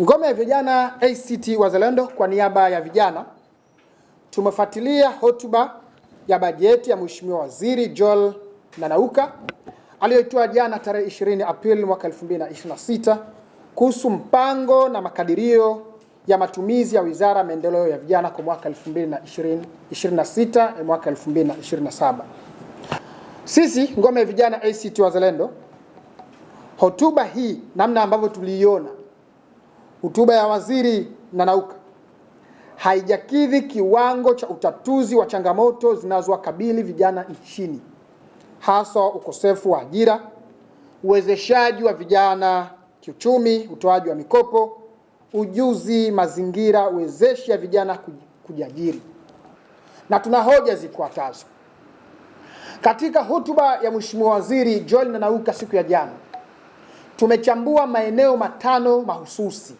Ngome ya vijana ACT Wazalendo kwa niaba ya vijana tumefuatilia hotuba ya bajeti ya Mheshimiwa Waziri Joel Nanauka aliyoitoa jana tarehe 20 Aprili mwaka 2026 kuhusu mpango na makadirio ya matumizi ya Wizara ya Maendeleo ya Vijana kwa mwaka 2026 mwaka 2027. Sisi ngome ya vijana ACT Wazalendo, hotuba hii namna ambavyo tuliiona hotuba ya Waziri Nanauka haijakidhi kiwango cha utatuzi wa changamoto zinazowakabili vijana nchini, hasa ukosefu wa ajira, uwezeshaji wa vijana kiuchumi, utoaji wa mikopo, ujuzi, mazingira uwezeshi ya vijana kujiajiri. Na tuna hoja zifuatazo. Katika hotuba ya Mheshimiwa Waziri Joel Nanauka siku ya jana, tumechambua maeneo matano mahususi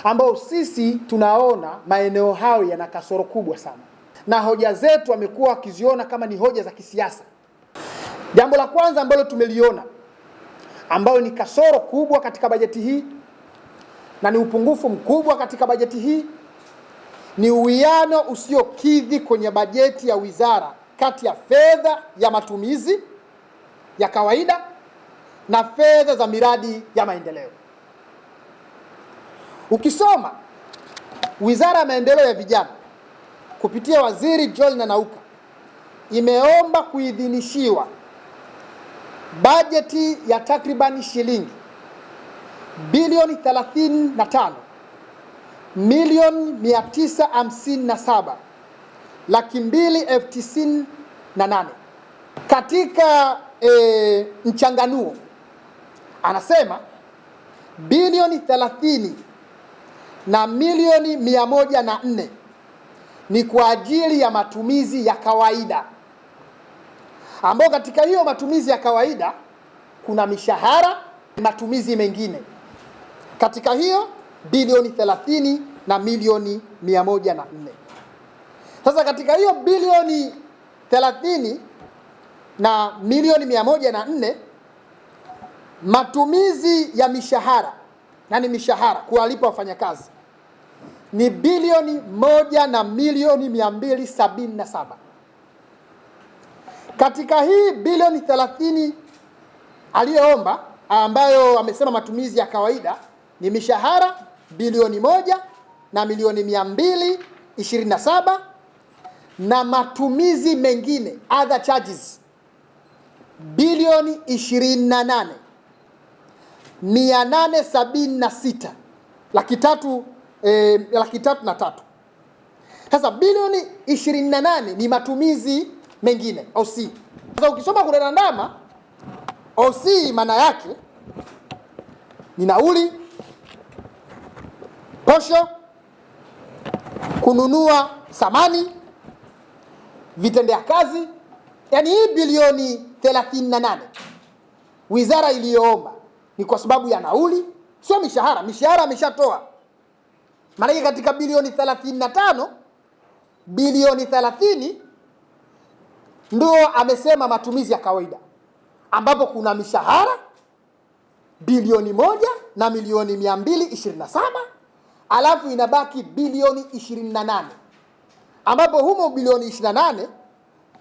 ambao sisi tunaona maeneo hayo yana kasoro kubwa sana, na hoja zetu wamekuwa wakiziona kama ni hoja za kisiasa. Jambo la kwanza ambalo tumeliona ambao ni kasoro kubwa katika bajeti hii na ni upungufu mkubwa katika bajeti hii ni uwiano usiokidhi kwenye bajeti ya wizara kati ya fedha ya matumizi ya kawaida na fedha za miradi ya maendeleo. Ukisoma Wizara ya Maendeleo ya Vijana kupitia Waziri Joel Nanauka imeomba kuidhinishiwa bajeti ya takribani shilingi bilioni 35 milioni 957 laki 2,098. Katika mchanganuo anasema bilioni 30 na milioni 104 ni kwa ajili ya matumizi ya kawaida, ambao katika hiyo matumizi ya kawaida kuna mishahara, matumizi mengine. Katika hiyo bilioni 30 na milioni 104. Sasa katika hiyo bilioni 30 na milioni 104 matumizi ya mishahara, yani mishahara kuwalipa wafanyakazi, ni bilioni 1 na milioni 277. Katika hii bilioni 30 aliyoomba, ambayo amesema matumizi ya kawaida ni mishahara bilioni 1 na milioni 227, na matumizi mengine other charges bilioni 28 876 laki tatu na tatu. Sasa bilioni 28 ni matumizi mengine OC. Sasa ukisoma kuna ndama OC maana yake ni nauli, posho, kununua samani, vitendea kazi. Yani hii bilioni 38 wizara iliyoomba ni kwa sababu ya nauli, sio mishahara. Mishahara ameshatoa. Maana katika bilioni 35, bilioni 30 ndio amesema matumizi ya kawaida, ambapo kuna mishahara bilioni 1 na milioni 227, alafu inabaki bilioni 28, ambapo humo bilioni 28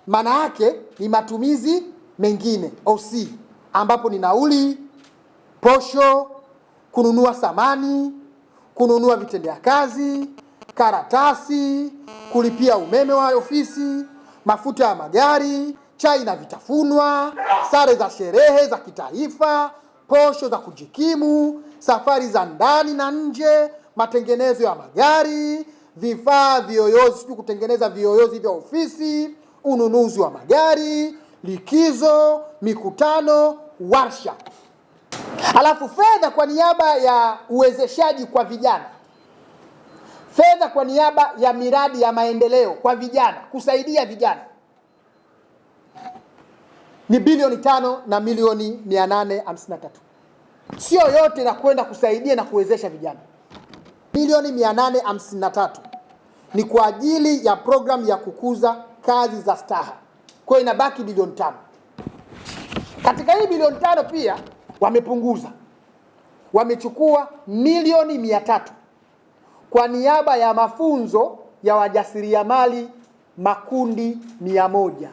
maana yake ni matumizi mengine OC, ambapo ni nauli, posho, kununua samani, kununua vitendea kazi, karatasi, kulipia umeme wa ofisi, mafuta ya magari, chai na vitafunwa, sare za sherehe za kitaifa, posho za kujikimu, safari za ndani na nje, matengenezo ya magari, vifaa viyoyozi, kutengeneza viyoyozi vya ofisi, ununuzi wa magari, likizo, mikutano, warsha. Alafu fedha kwa niaba ya uwezeshaji kwa vijana, fedha kwa niaba ya miradi ya maendeleo kwa vijana, kusaidia vijana, ni bilioni 5 na milioni 853. Sio yote na kwenda kusaidia na kuwezesha vijana. Milioni 853 ni kwa ajili ya programu ya kukuza kazi za staha. Kwa hiyo inabaki bilioni 5. Katika hii bilioni 5 pia wamepunguza wamechukua milioni 300 kwa niaba ya mafunzo ya wajasiriamali makundi 100.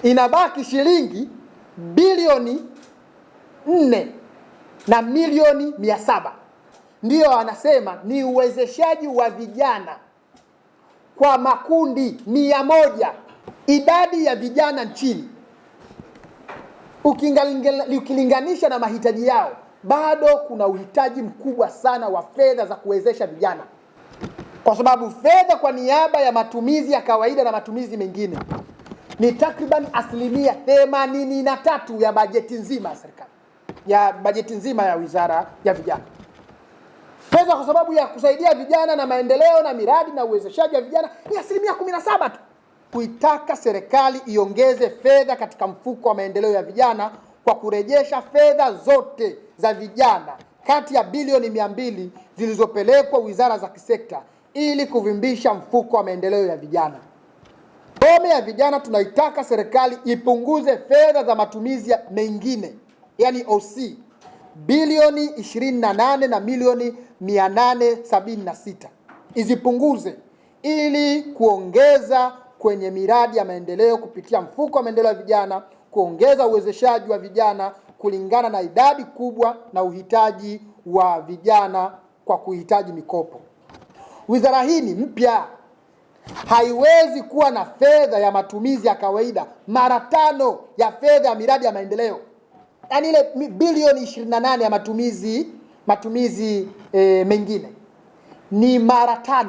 Inabaki shilingi bilioni 4 na milioni 700. Ndiyo anasema ni uwezeshaji wa vijana kwa makundi 100. Idadi ya vijana nchini ukilinganisha na mahitaji yao, bado kuna uhitaji mkubwa sana wa fedha za kuwezesha vijana, kwa sababu fedha kwa niaba ya matumizi ya kawaida na matumizi mengine ni takriban 83% ya bajeti nzima ya serikali, ya bajeti nzima ya Wizara ya Vijana. Fedha kwa sababu ya kusaidia vijana na maendeleo na miradi na uwezeshaji wa vijana ni 17% tu. Kuitaka serikali iongeze fedha katika mfuko wa maendeleo ya vijana kwa kurejesha fedha zote za vijana kati ya bilioni 200 zilizopelekwa wizara za kisekta ili kuvimbisha mfuko wa maendeleo ya vijana. Tume ya vijana tunaitaka serikali ipunguze fedha za matumizi mengine, yani OC, bilioni 28 na milioni 876. Izipunguze ili kuongeza kwenye miradi ya maendeleo kupitia mfuko wa maendeleo ya vijana, kuongeza uwezeshaji wa vijana kulingana na idadi kubwa na uhitaji wa vijana kwa kuhitaji mikopo. Wizara hii ni mpya, haiwezi kuwa na fedha ya matumizi ya kawaida mara 5 ya fedha ya miradi ya maendeleo. Yaani ile bilioni 28 ya matumizi mengine ni mara 5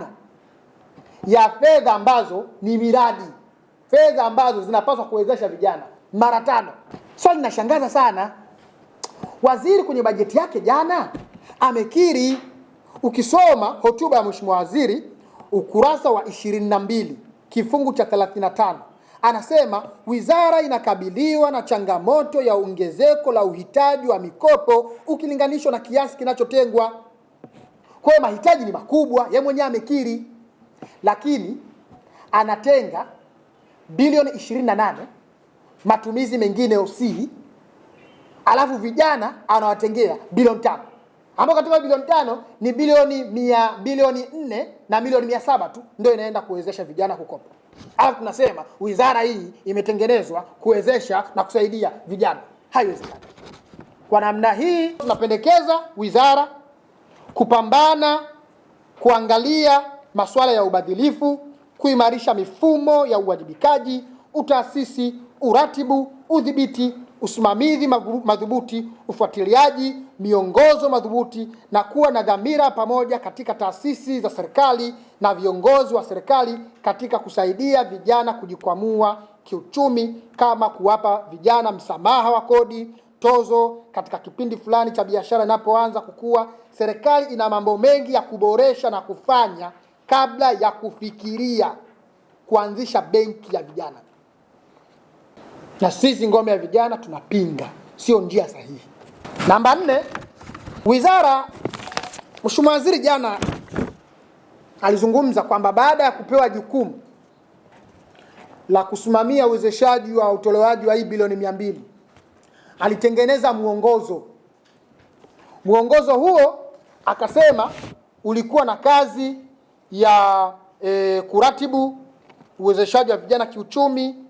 ya fedha ambazo ni miradi, fedha ambazo zinapaswa kuwezesha vijana, mara 5. Swali linashangaza sana. Waziri kwenye bajeti yake jana amekiri, ukisoma hotuba ya Mheshimiwa Waziri ukurasa wa 22 kifungu cha 35, anasema wizara inakabiliwa na changamoto ya ongezeko la uhitaji wa mikopo ukilinganishwa na kiasi kinachotengwa. Kwa hiyo mahitaji ni makubwa, yeye mwenyewe amekiri, lakini anatenga bilioni 28 matumizi mengine OC, alafu vijana anawatengea bilioni 5, ambapo katika bilioni 5 ni bilioni 4 na milioni 700 tu ndio inaenda kuwezesha vijana kukopa. Alafu tunasema wizara hii imetengenezwa kuwezesha na kusaidia vijana. Haiwezekani. Kwa namna hii tunapendekeza wizara kupambana, kuangalia masuala ya ubadhilifu, kuimarisha mifumo ya uwajibikaji, utaasisi, uratibu, udhibiti, usimamizi madhubuti, ufuatiliaji, miongozo madhubuti, na kuwa na dhamira pamoja katika taasisi za serikali na viongozi wa serikali katika kusaidia vijana kujikwamua kiuchumi, kama kuwapa vijana msamaha wa kodi, tozo katika kipindi fulani cha biashara inapoanza kukua. Serikali ina mambo mengi ya kuboresha na kufanya kabla ya kufikiria kuanzisha benki ya vijana. Na sisi ngome ya vijana tunapinga, sio njia sahihi. Namba 4, wizara, Mheshimiwa Waziri jana alizungumza kwamba baada ya kupewa jukumu la kusimamia uwezeshaji wa utolewaji wa hii bilioni 200, alitengeneza muongozo. Muongozo huo akasema ulikuwa na kazi ya kuratibu uwezeshaji wa vijana kiuchumi,